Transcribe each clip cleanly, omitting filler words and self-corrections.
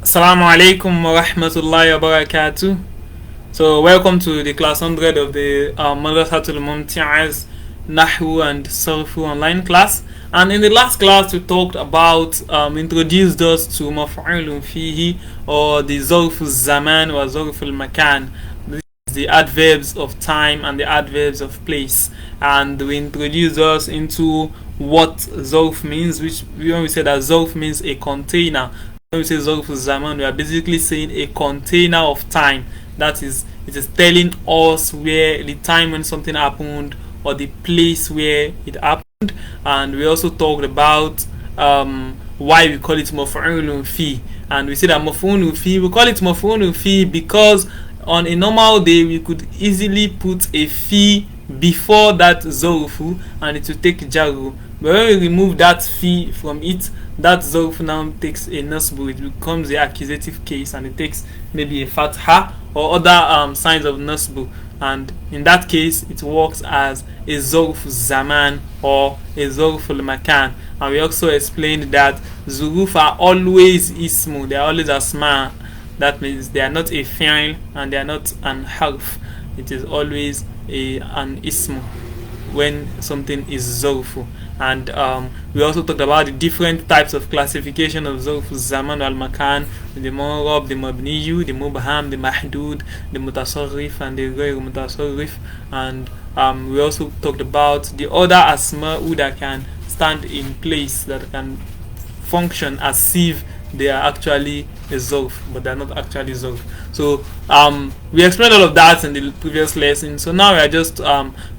Assalamu alaikum wa rahmatullahi wa barakatuh. So, welcome to the class 100 of the Madrasatul Mumti'az Nahw and Sarfu online class. And in the last class, we talked about introduced us to Maf'ulun Fihi, or the Zarfu Zaman or Zarfu Makan. This is the adverbs of time and the adverbs of place. And we introduced us into what Zarf means, which when we said that Zarf means a container. When we say Zarf Zaman, we are basically saying a container of time. That is, it is telling us where the time when something happened or the place where it happened. And we also talked about why we call it Maf'ulun Fi. And we say that Maf'ulun Fi, we call it Maf'ulun Fi because on a normal day we could easily put a fi before that Zarfu and it will take Jaru. But when we remove that fi from it, that Zarf now takes a Nasbu. It becomes the accusative case and it takes maybe a Fatha or other signs of Nasbu. And in that case, it works as a Zarf Zaman or a Zarf Makan. And we also explained that Zuruf are always Ismu, they are always Asma. That means they are not a fi'l and they are not an harf. It is always an ismu when something is zarfu. And we also talked about the different types of classification of zarfu zaman wal makan, the mu'rab, the mabniyu, the mubham, the mahdud, the mutasarrif and the ghayr mutasarrif. And we also talked about the other asma'u that can stand in place, that can function as if they are actually a zarf, but they are not actually zarf. So we explained all of that in the previous lesson. So now we are just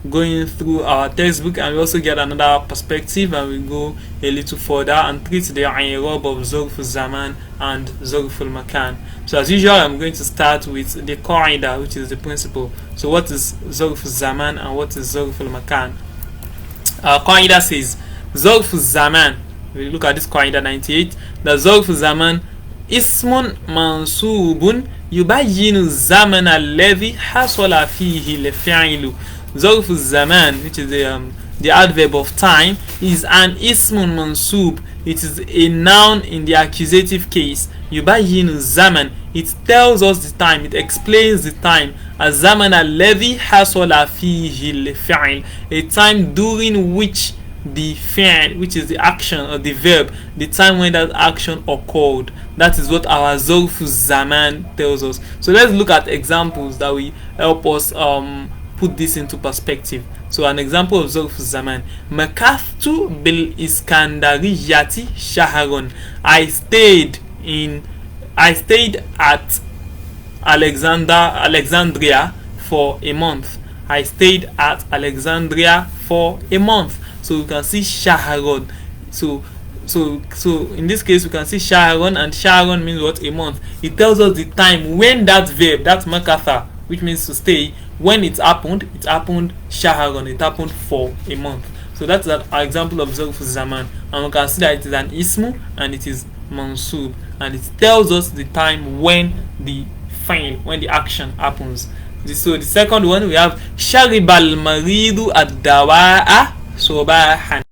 going through our textbook, and we also get another perspective, and we go a little further and treat the i'rab of zarf zaman and zarf al-makan. So as usual, I'm going to start with the qaida, which is the principle. So what is zarf zaman and what is zarf al-makan? Qaida says zarf zaman. We look at this qaida 98. The zarf zaman ismun mansubun yubayyinu zaman alladhi hasala fihi al-fi'lu. Zarf zaman, which is the adverb of time, is an ismun mansub. It is a noun in the accusative case. Yubayyinu zaman, it tells us the time, it explains the time. As zaman alladhi hasala fihi al-fi'l, a time during which the fi'l, which is the action or the verb, the time when that action occurred. That is what our zarf zaman tells us. So let's look at examples that will help us put this into perspective. So an example of zarf zaman: Makathtu bil Iskandariyati shaharon. I stayed at Alexandria for a month. I stayed at Alexandria for a month. So we can see shaharon. So in this case we can see shaharon, and shaharon means what? A month. It tells us the time when that verb, that makatha, which means to stay, when it happened shaharon, it happened for a month. So that's an example of zarf zaman, and we can see that it is an ismu and it is mansub, and it tells us the time when the fi'l, when the action happens. So the second one, we have sharibal maridu ad-dawa'a sobahan.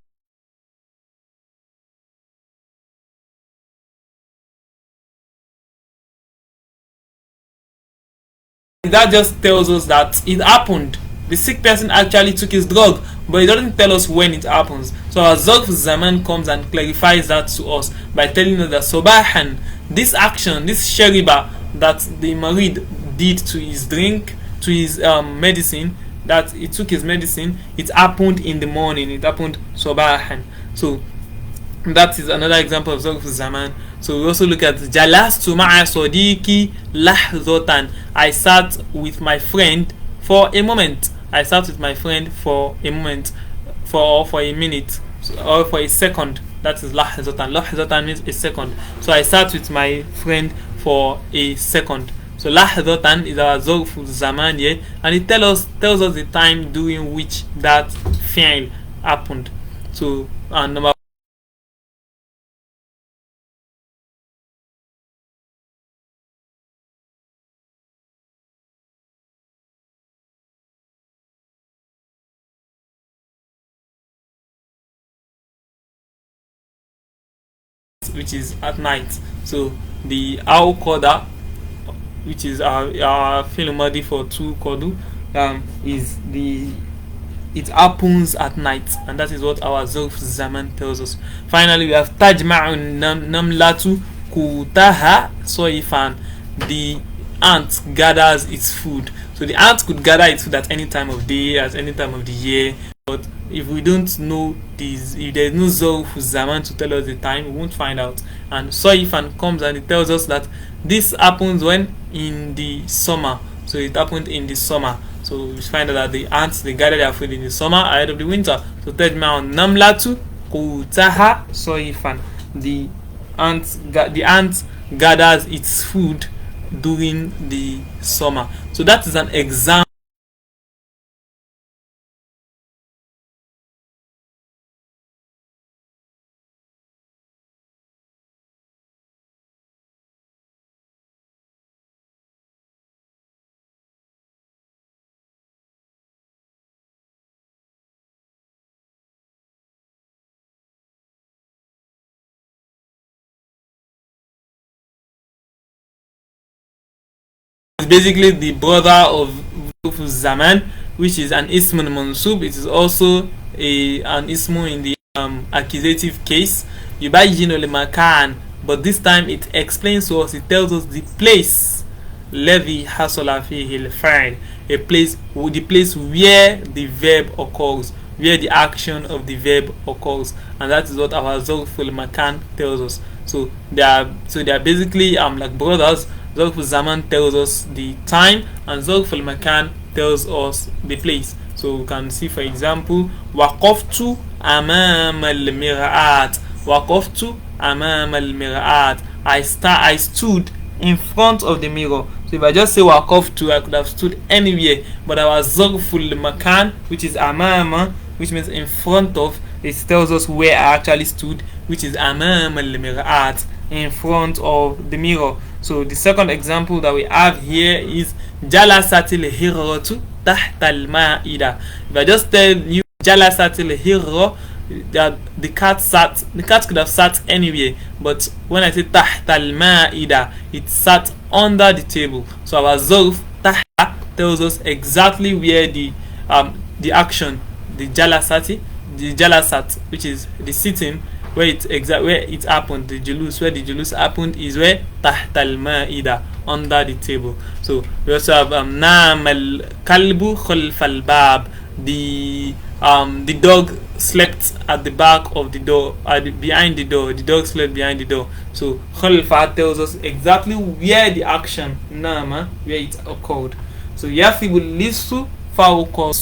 That just tells us that it happened. The sick person actually took his drug, but it doesn't tell us when it happens. So our zarf zaman comes and clarifies that to us by telling us that sobahan, this action, this shariba that the marid did to his drink, to his medicine, that he took his medicine, it happened in the morning, it happened sobahan. So that is another example of zarf zaman. So we also look at jalastu ma'a sadiqi lahzatan. I sat with my friend for a moment. I sat with my friend for a moment, for a minute, or for a second. That is lahzatan. Lahzatan means a second. So I sat with my friend for a second. So lahzatan is our zarf zaman here, and it tells us the time during which that fi'l happened. So number which is at night. So the al qada, which is our film madi for tu kodu, is the it happens at night, and that is what our Zulf Zaman tells us. Finally, we have Tajma'un Namlatu Kutaha Soifan. The ant gathers its food. So the ant could gather its food at any time of day, at any time of the year. But if we don't know this, if there is no Zulf Zaman to tell us the time, we won't find out. And Soifan comes and it tells us that this happens when in the summer. So it happened in the summer. So we find out that the ants, they gather their food in the summer ahead of the winter. So Tajma'un Namlatu Qutaha Soifan. The ant gathers its food during the summer. So that is an example. It's basically the brother of Zaman, which is an ismun mansub. It is also an ismu in the accusative case. Yubayyinu makan, but this time it explains to us. It tells us the place. Levi hasala fihi al-fa'il, the place where the verb occurs, where the action of the verb occurs, and that is what our Zulful Makan tells us. So they are basically like brothers. Zulful Zaman tells us the time, and Zulful Makan tells us the place. So we can see, for example, waqaftu amama al-mir'at. Waqaftu amama al-mir'at. I stood in front of the mirror. So if I just say waqaftu, I could have stood anywhere, but our Zulful Makan, which is amama, which means in front of, it tells us where I actually stood, which is amama al-mir'at, in front of the mirror. So the second example that we have here is jalasatil hirratu tahta al-ma'ida. If I just tell you jalasatil hirra, that the cat could have sat anywhere, but when I say tahta al-ma'ida, it sat under the table. So our zulf tahta tells us exactly where the action, the jalasat, which is the sitting, where it happened, the julus, where the julus happened is where tahta al-ma'ida, under the table. So we also have nam al-kalbu khalf al-bab, the dog slept at the back of the door, behind the door. The dog slept behind the door. So khalfa tells us exactly where the action nama, where it occurred. So yafibu lisu fawqa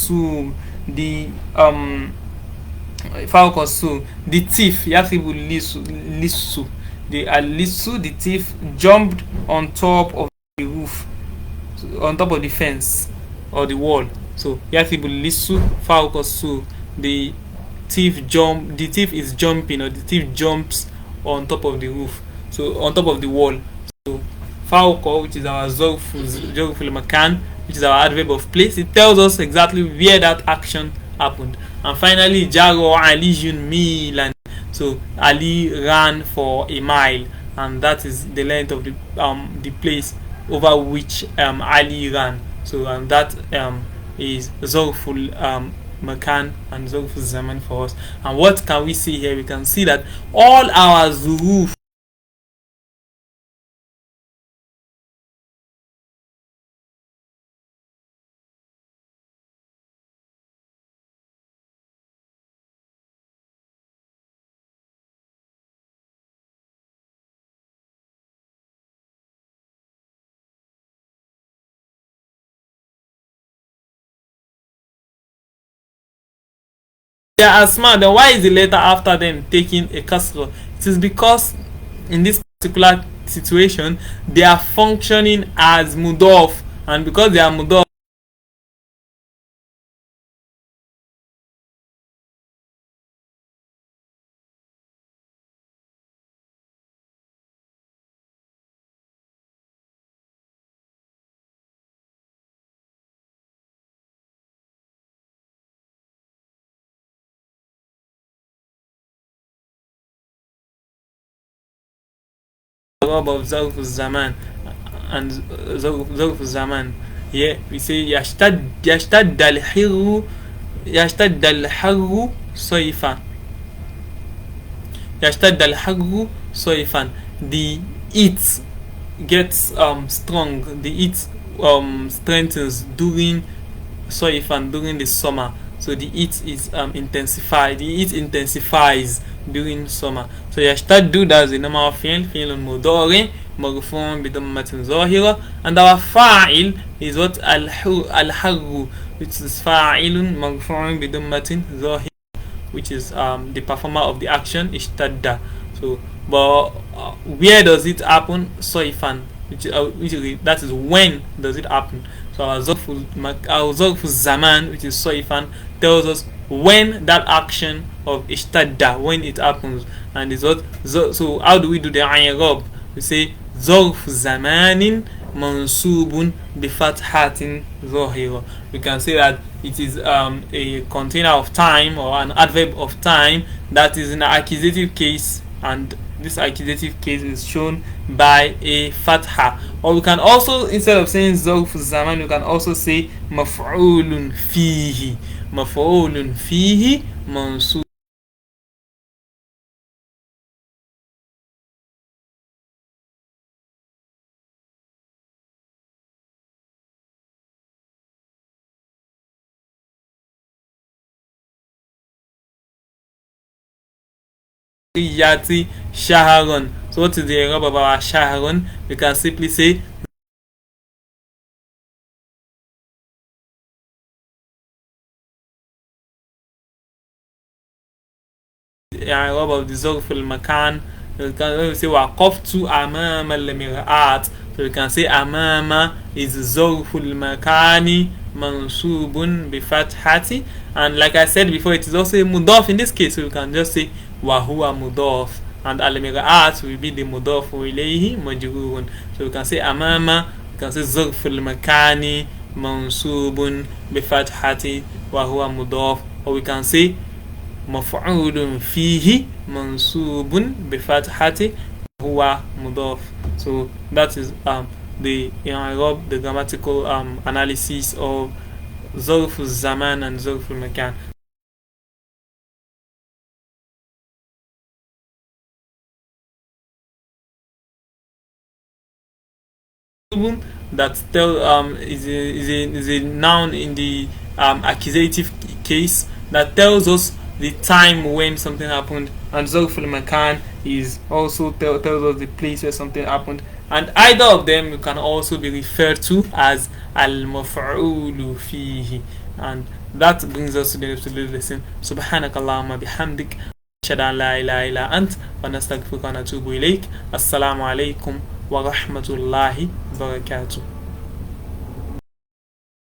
the thief, yafibu lisu, the thief jumped on top of the roof, on top of the fence or the wall. So yafibu lisu fawqa, the thief is jumping, or the thief jumps on top of the roof, so on top of the wall. So fawqa, which is our zawful makan, which is our adverb of place, it tells us exactly where that action happened. And finally, jaro aliyun milan, so Ali ran for a mile, and that is the length of the place over which Ali ran. So that is zawful makan and zawful zaman for us. And what can we see here? We can see that all our zuruf, they are smart, then why is the letter after them taking a kasra? It is because in this particular situation they are functioning as mudof, and because they are mudof, I'rab of zarf zaman and zarf zaman. Here we say يشتد الحر يشتد الحر صيفا. يشتد الحر صيفا. The heat gets strong. The heat strengthens during soifan, during the summer. So the heat is intensified. The heat intensifies during summer. So يشتد, that's the normal فعل مضارع مرفوع بضمة ظاهرة, and our فاعل is what الحر, which is فاعل مرفوع بضمة ظاهرة, which is the performer of the action اشتد. So but where does it happen? Soifan, which that is when does it happen. So our zarfu zaman, which is soifan, tells us when that action of ishtadda, when it happens, and is what. So how do we do the i'rab? We say zarfu zamanin mansubun bi fathatin zahira. We can say that it is a container of time, or an adverb of time, that is in an accusative case, and this accusative case is shown by a fatha. Or we can also, instead of saying zarf zaman, we can also say maf'ulun fihi. Maf'ulun fihi mansub yati shaharon. So what is the i'rab of our shaharon? We can simply say i'rab of the zarf al-makan. We can say waqaftu amama al-mir'at. So we can say amama is zarf al-makani mansubun bi fathati, and like I said before, it is also a mudaf in this case, so we can just say wa huwa mudaf, and al-mir'at will be the mudaf ilayhi majrurun. So we can say amama, we can say zarf al-makani mansubun bi fathati wa huwa mudaf, or we can say مفعول فيه منصوب بفتحة هو مضاف. So that is the i'rab, the grammatical analysis of ظرف الزمان and ظرف المكان. That is a noun in the accusative case that tells us the time when something happened, and zarf al-makan is also tells us the place where something happened, and either of them can also be referred to as al-maf'ulu fihi. And that brings us to the end of today's lesson. Subhanakallahumma bihamdik, ashhadu an la ilaha illa ant, wa nastaghfiruka wa natubu ilayk. Assalamu alaikum wa rahmatullahi wa barakatuh.